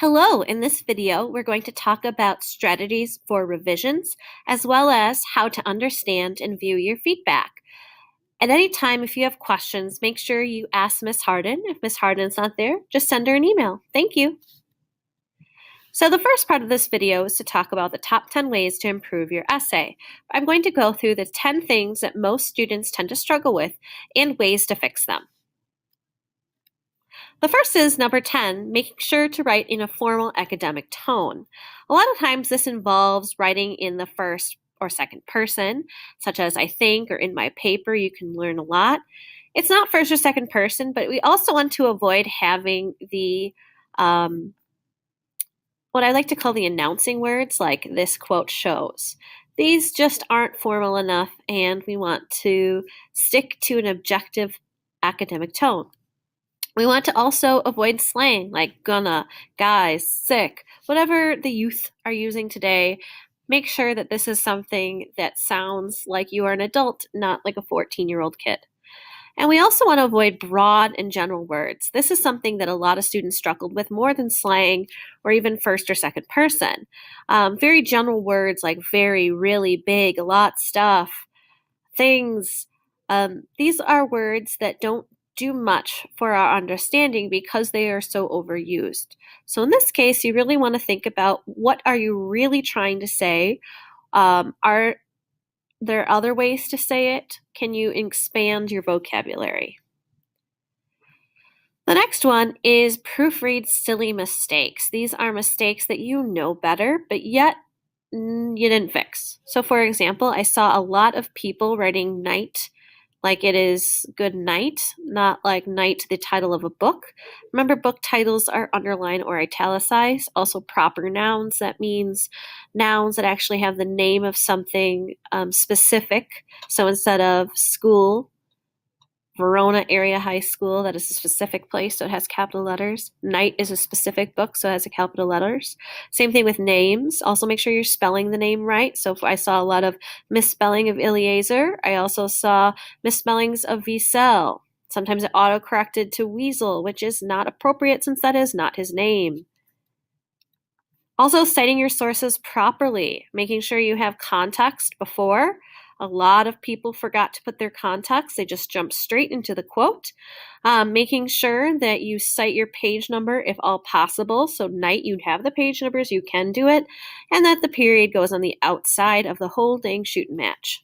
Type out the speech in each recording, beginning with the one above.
Hello, in this video, we're going to talk about strategies for revisions, as well as how to understand and view your feedback. At any time, if you have questions, make sure you ask Ms. Harden. If Ms. Harden's not there, just send her an email. Thank you. So the first part of this video is to talk about the top 10 ways to improve your essay. I'm going to go through the 10 things that most students tend to struggle with and ways to fix them. The first is number 10, making sure to write in a formal academic tone. A lot of times this involves writing in the first or second person, such as I think or in my paper. You can learn a lot. It's not first or second person, but we also want to avoid having the what I like to call the announcing words, like this quote shows. These just aren't formal enough, and we want to stick to an objective academic tone. We want to also avoid slang like gonna, guys, sick, whatever the youth are using today. Make sure that this is something that sounds like you are an adult, not like a 14-year-old kid. And we also want to avoid broad and general words. This is something that a lot of students struggled with more than slang or even first or second person. Very general words like very, really, big, a lot, stuff, things. These are words that don't do much for our understanding because they are so overused. So in this case, you really want to think about what are you really trying to say? Are there other ways to say it? Can you expand your vocabulary? The next one is proofread silly mistakes. These are mistakes that you know better, but yet you didn't fix. So for example, I saw a lot of people writing night like it is good night, not like night, the title of a book. Remember, book titles are underlined or italicized. Also, proper nouns, that means nouns that actually have the name of something specific. So instead of school, Verona Area High School, that is a specific place, so it has capital letters. Night is a specific book, so it has a capital letters. Same thing with names. Also make sure you're spelling the name right. So I saw a lot of misspelling of Eliezer. I also saw misspellings of Wiesel. Sometimes it auto-corrected to Weasel, which is not appropriate since that is not his name. Also, citing your sources properly, making sure you have context before. A lot of people forgot to put their context. They just jumped straight into the quote. Making sure that you cite your page number if all possible. So night, you'd have the page numbers, you can do it. And that the period goes on the outside of the whole dang shooting match.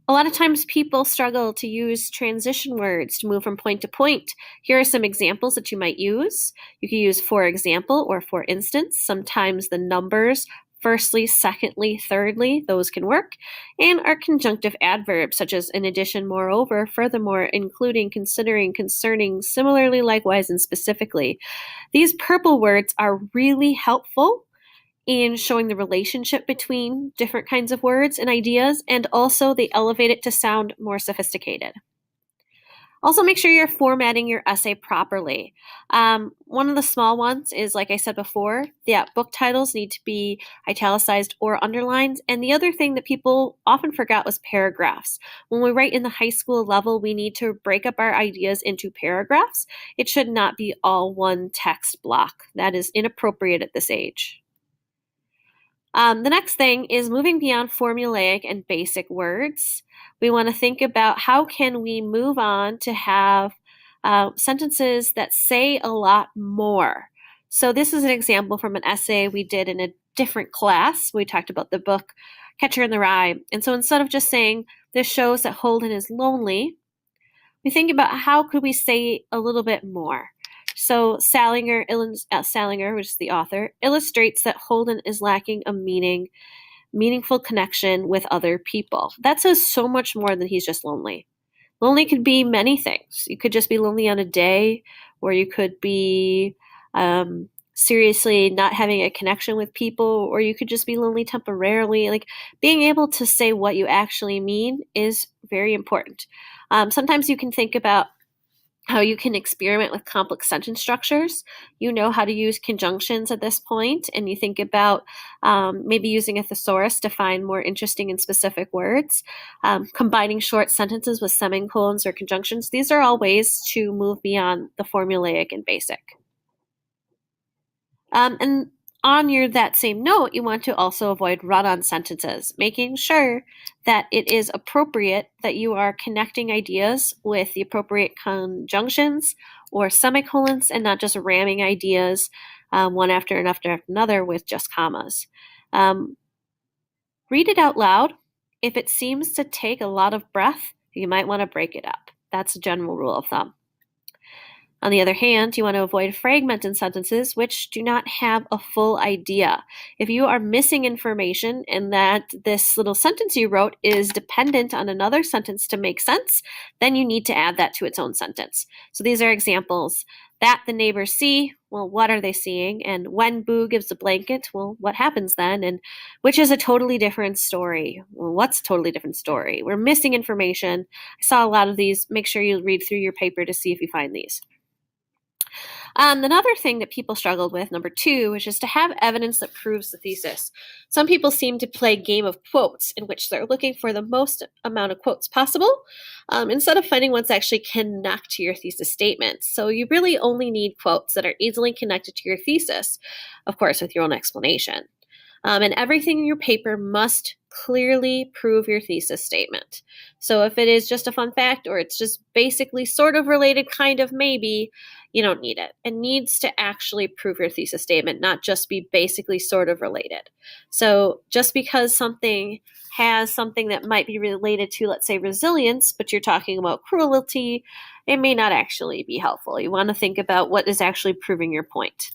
A lot of times people struggle to use transition words to move from point to point. Here are some examples that you might use. You can use for example or for instance. Sometimes the numbers firstly, secondly, thirdly, those can work. And our conjunctive adverbs such as in addition, moreover, furthermore, including, considering, concerning, similarly, likewise, and specifically. These purple words are really helpful in showing the relationship between different kinds of words and ideas, and also they elevate it to sound more sophisticated. Also, make sure you're formatting your essay properly. One of the small ones is, like I said before, that book titles need to be italicized or underlined. And the other thing that people often forgot was paragraphs. When we write in the high school level, we need to break up our ideas into paragraphs. It should not be all one text block. That is inappropriate at this age. The next thing is moving beyond formulaic and basic words. We want to think about how can we move on to have sentences that say a lot more. So this is an example from an essay we did in a different class. We talked about the book Catcher in the Rye. And so instead of just saying this shows that Holden is lonely, we think about how could we say a little bit more. So Salinger, which is the author, illustrates that Holden is lacking a meaningful connection with other people. That says so much more than he's just lonely. Lonely could be many things. You could just be lonely on a day, or you could be seriously not having a connection with people, or you could just be lonely temporarily. Like being able to say what you actually mean is very important. Sometimes you can think about how you can experiment with complex sentence structures. You know how to use conjunctions at this point, and you think about maybe using a thesaurus to find more interesting and specific words, combining short sentences with semicolons or conjunctions. These are all ways to move beyond the formulaic and basic. And on that same note, you want to also avoid run-on sentences, making sure that it is appropriate that you are connecting ideas with the appropriate conjunctions or semicolons and not just ramming ideas one after another with just commas. Read it out loud. If it seems to take a lot of breath, you might want to break it up. That's a general rule of thumb. On the other hand, you want to avoid fragmented sentences which do not have a full idea. If you are missing information and that this little sentence you wrote is dependent on another sentence to make sense, then you need to add that to its own sentence. So these are examples. That the neighbors see, well, what are they seeing? And when Boo gives a blanket, well, what happens then? And which is a totally different story. Well, what's a totally different story? We're missing information. I saw a lot of these. Make sure you read through your paper to see if you find these. Another thing that people struggled with, number 2, is just to have evidence that proves the thesis. Some people seem to play game of quotes in which they're looking for the most amount of quotes possible instead of finding ones that actually connect to your thesis statement. So you really only need quotes that are easily connected to your thesis, of course, with your own explanation. And everything in your paper must clearly prove your thesis statement. So if it is just a fun fact or it's just basically sort of related, kind of maybe, you don't need it. It needs to actually prove your thesis statement, not just be basically sort of related. So just because something has something that might be related to, let's say, resilience, but you're talking about cruelty, it may not actually be helpful. You want to think about what is actually proving your point.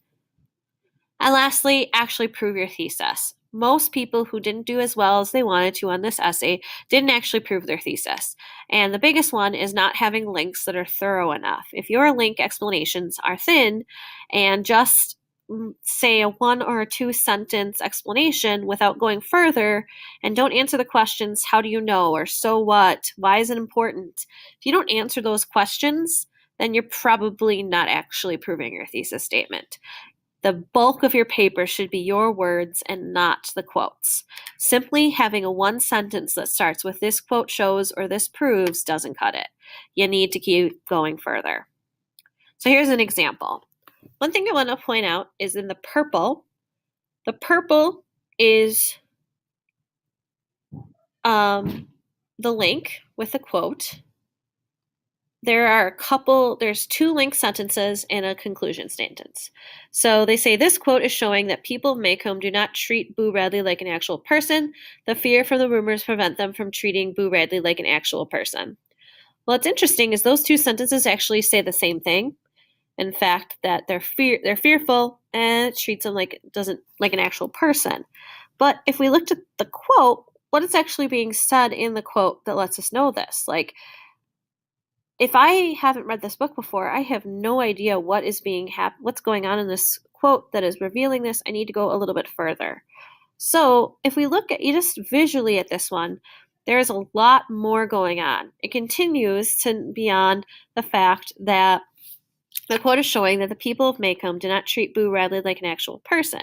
And lastly, actually prove your thesis. Most people who didn't do as well as they wanted to on this essay didn't actually prove their thesis. And the biggest one is not having links that are thorough enough. If your link explanations are thin and just say a 1 or a 2 sentence explanation without going further and don't answer the questions, how do you know, or so what, why is it important? If you don't answer those questions, then you're probably not actually proving your thesis statement. The bulk of your paper should be your words and not the quotes. Simply having a 1 sentence that starts with this quote shows or this proves doesn't cut it. You need to keep going further. So here's an example. One thing I want to point out is in the purple is the link with a quote. There's 2 linked sentences and a conclusion sentence. So they say this quote is showing that people of Maycomb do not treat Boo Radley like an actual person. The fear from the rumors prevent them from treating Boo Radley like an actual person. Well, what's interesting is those 2 sentences actually say the same thing. In fact, that they're fearful and it treats them like an actual person. But if we looked at the quote, what is actually being said in the quote that lets us know this? Like, if I haven't read this book before, I have no idea what's going on in this quote that is revealing this. I need to go a little bit further. So if we look at you just visually at this one, there's a lot more going on. It continues to beyond the fact that the quote is showing that the people of Maycomb do not treat Boo Radley like an actual person.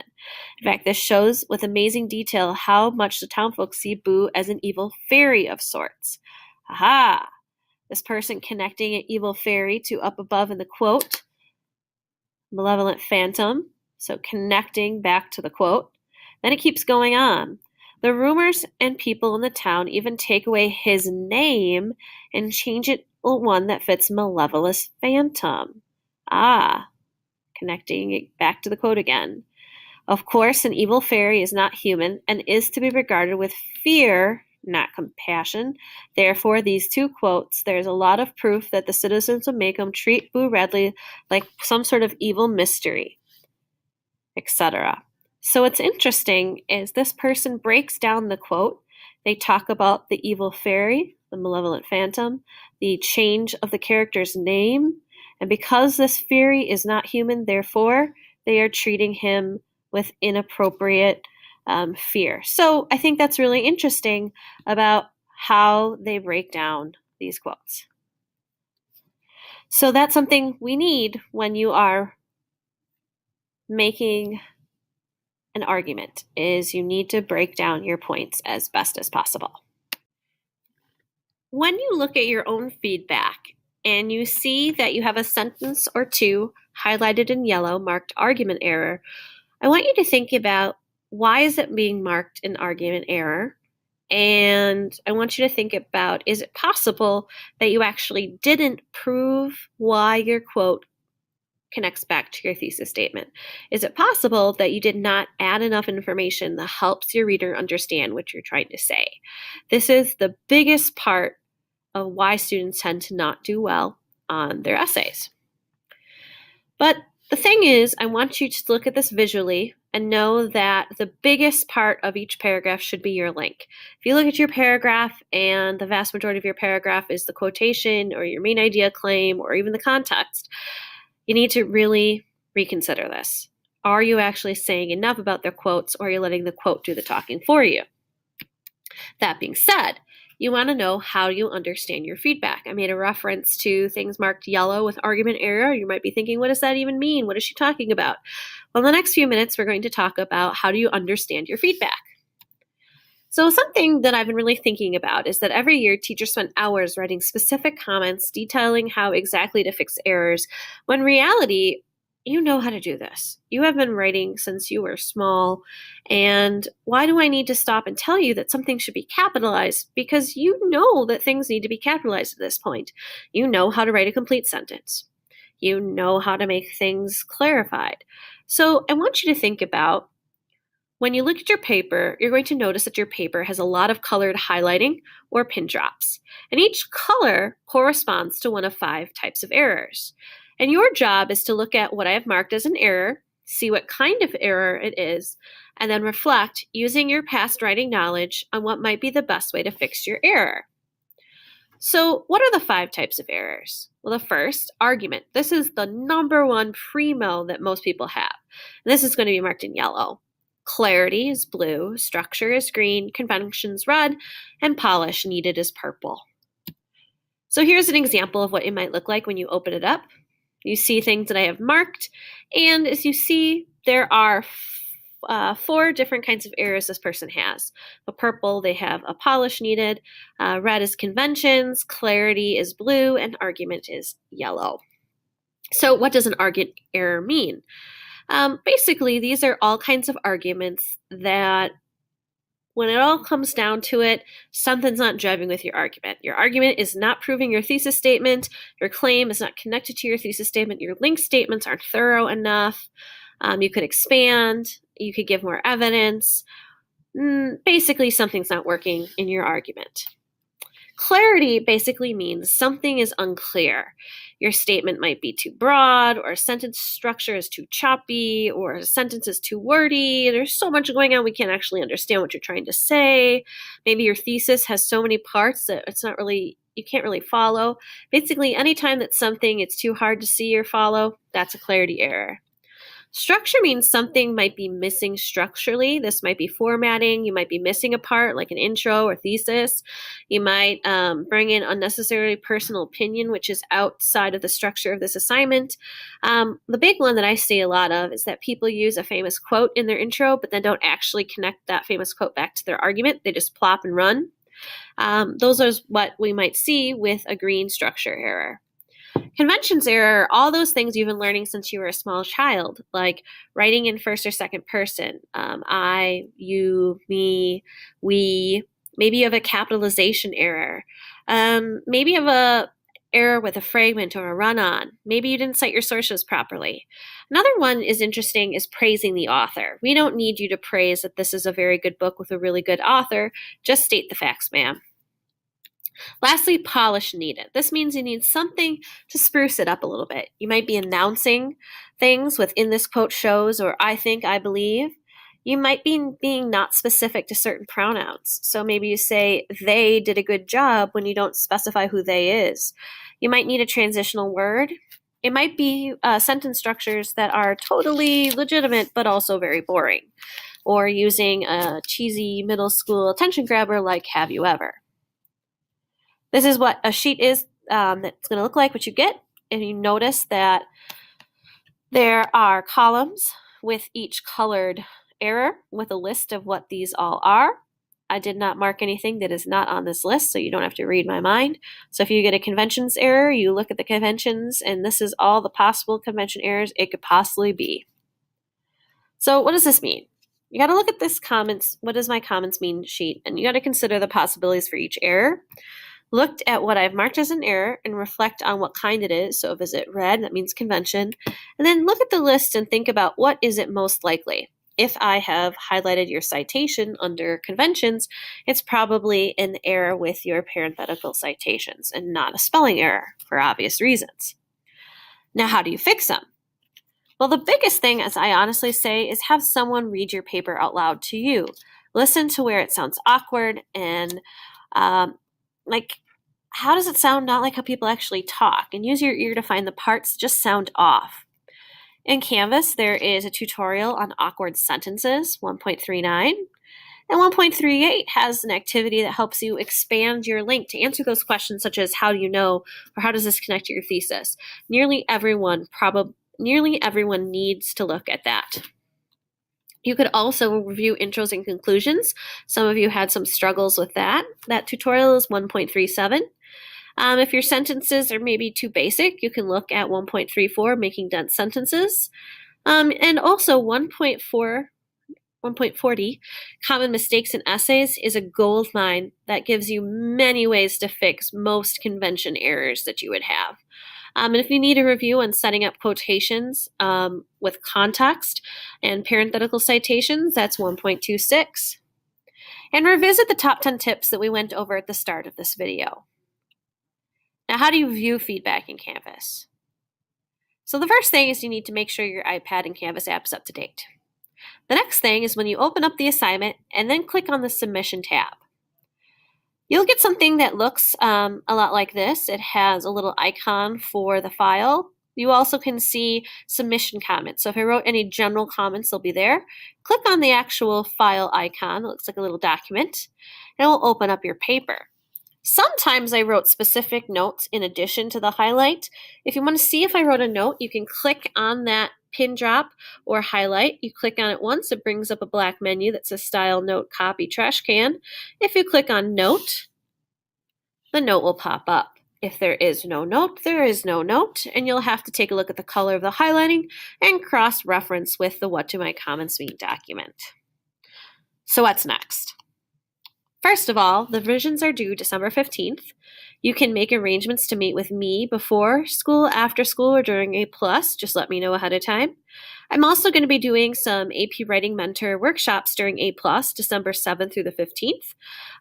In fact, this shows with amazing detail how much the townfolk see Boo as an evil fairy of sorts. Aha! This person connecting an evil fairy to up above in the quote, malevolent phantom, so connecting back to the quote. Then it keeps going on. The rumors and people in the town even take away his name and change it to one that fits malevolent phantom. Connecting it back to the quote again. Of course, an evil fairy is not human and is to be regarded with fear, not compassion. Therefore, these 2 quotes, there's a lot of proof that the citizens of Maycomb treat Boo Radley like some sort of evil mystery, etc. So what's interesting is this person breaks down the quote. They talk about the evil fairy, the malevolent phantom, the change of the character's name, and because this fairy is not human, therefore, they are treating him with inappropriate fear. So I think that's really interesting about how they break down these quotes. So that's something we need when you are making an argument, is you need to break down your points as best as possible. When you look at your own feedback and you see that you have a sentence or 2 highlighted in yellow marked argument error, I want you to think about why is it being marked an argument error? And I want you to think about, is it possible that you actually didn't prove why your quote connects back to your thesis statement? Is it possible that you did not add enough information that helps your reader understand what you're trying to say? This is the biggest part of why students tend to not do well on their essays. But the thing is, I want you to look at this visually and know that the biggest part of each paragraph should be your link. If you look at your paragraph and the vast majority of your paragraph is the quotation or your main idea claim or even the context, you need to really reconsider this. Are you actually saying enough about their quotes, or are you letting the quote do the talking for you? That being said, you want to know how you understand your feedback. I made a reference to things marked yellow with argument error. You might be thinking, what does that even mean? What is she talking about? Well, in the next few minutes, we're going to talk about how do you understand your feedback. So something that I've been really thinking about is that every year teachers spend hours writing specific comments detailing how exactly to fix errors, when in reality, you know how to do this. You have been writing since you were small, and why do I need to stop and tell you that something should be capitalized? Because you know that things need to be capitalized at this point. You know how to write a complete sentence. You know how to make things clarified. So I want you to think about, when you look at your paper, you're going to notice that your paper has a lot of colored highlighting or pin drops, and each color corresponds to one of 5 types of errors. And your job is to look at what I have marked as an error, see what kind of error it is, and then reflect using your past writing knowledge on what might be the best way to fix your error. So, what are the 5 types of errors? Well, the first, argument. This is the number one primo that most people have. And this is going to be marked in yellow. Clarity is blue, structure is green, conventions red, and polish needed is purple. So here's an example of what it might look like when you open it up. You see things that I have marked, and as you see, there are 4 different kinds of errors this person has. The purple, they have a polish needed, red is conventions, clarity is blue, and argument is yellow. So what does an argument error mean? Basically, these are all kinds of arguments that, when it all comes down to it, something's not jiving with your argument. Your argument is not proving your thesis statement. Your claim is not connected to your thesis statement. Your link statements aren't thorough enough. You could expand. You could give more evidence. Basically, something's not working in your argument. Clarity basically means something is unclear. Your statement might be too broad, or a sentence structure is too choppy, or a sentence is too wordy. There's so much going on we can't actually understand what you're trying to say. Maybe your thesis has so many parts that you can't really follow. Basically, anytime that something it's too hard to see or follow, that's a clarity error. Structure means something might be missing structurally. This might be formatting. You might be missing a part like an intro or thesis. You might bring in unnecessary personal opinion, which is outside of the structure of this assignment. The big one that I see a lot of is that people use a famous quote in their intro, but then don't actually connect that famous quote back to their argument. They just plop and run. Those are what we might see with a green structure error. Conventions error are all those things you've been learning since you were a small child, like writing in first or second person. I, you, me, we. Maybe you have a capitalization error. Maybe you have a error with a fragment or a run-on. Maybe you didn't cite your sources properly. Another one is interesting is praising the author. We don't need you to praise that this is a very good book with a really good author. Just state the facts, ma'am. Lastly, polish needed. This means you need something to spruce it up a little bit. You might be announcing things within this quote shows, or I think, I believe. You might be being not specific to certain pronouns. So maybe you say, they did a good job when you don't specify who they is. You might need a transitional word. It might be sentence structures that are totally legitimate, but also very boring. Or using a cheesy middle school attention grabber like, have you ever? This is what a sheet is that's going to look like, what you get. And you notice that there are columns with each colored error with a list of what these all are. I did not mark anything that is not on this list, so you don't have to read my mind. So if you get a conventions error, you look at the conventions, and this is all the possible convention errors it could possibly be. So what does this mean? You got to look at this comments, what does my comments mean sheet, and you got to consider the possibilities for each error. Look at what I've marked as an error and reflect on what kind it is. So if is it red, that means convention. And then look at the list and think about what is it most likely. If I have highlighted your citation under conventions, it's probably an error with your parenthetical citations and not a spelling error for obvious reasons. Now, how do you fix them? Well, the biggest thing, as I honestly say, is have someone read your paper out loud to you. Listen to where it sounds awkward and how does it sound not like how people actually talk, and use your ear to find the parts that just sound off. In Canvas, there is a tutorial on awkward sentences, 1.39, and 1.38 has an activity that helps you expand your link to answer those questions such as how do you know, or how does this connect to your thesis. Nearly everyone needs to look at that. You could also review intros and conclusions. Some of you had some struggles with that. That tutorial is 1.37. If your sentences are maybe too basic, you can look at 1.34, making dense sentences. And also 1.40, common mistakes in essays, is a gold mine that gives you many ways to fix most convention errors that you would have. And if you need a review on setting up quotations with context and parenthetical citations, that's 1.26. And revisit the top 10 tips that we went over at the start of this video. Now, how do you view feedback in Canvas? So the first thing is you need to make sure your iPad and Canvas app is up to date. The next thing is when you open up the assignment and then click on the Submission tab. You'll get something that looks a lot like this. It has a little icon for the file. You also can see submission comments. So if I wrote any general comments, they'll be there. Click on the actual file icon. It looks like a little document, and it will open up your paper. Sometimes I wrote specific notes in addition to the highlight. If you want to see if I wrote a note, you can click on that pin drop or highlight. You click on it once, it brings up a black menu that says Style, Note, Copy, Trash Can. If you click on Note, the note will pop up. If there is no note, there is no note, and you'll have to take a look at the color of the highlighting and cross-reference with the What Do My Comments Mean document. So what's next? First of all, the revisions are due December 15th. You can make arrangements to meet with me before school, after school, or during A+. Just let me know ahead of time. I'm also going to be doing some AP Writing Mentor workshops during A+, December 7th through the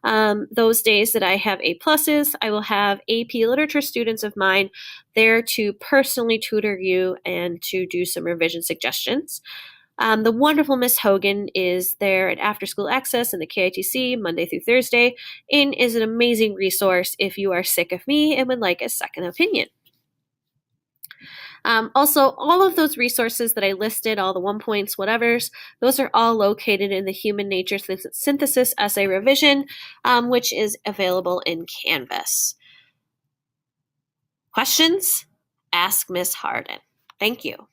15th. Those days that I have A+, I will have AP Literature students of mine there to personally tutor you and to do some revision suggestions. The wonderful Miss Hogan is there at After School Access and the KITC Monday through Thursday, and is an amazing resource if you are sick of me and would like a second opinion. Also, all of those resources that I listed, all the 1 points, whatevers, those are all located in the Human Nature Synthesis Essay Revision, which is available in Canvas. Questions? Ask Miss Harden. Thank you.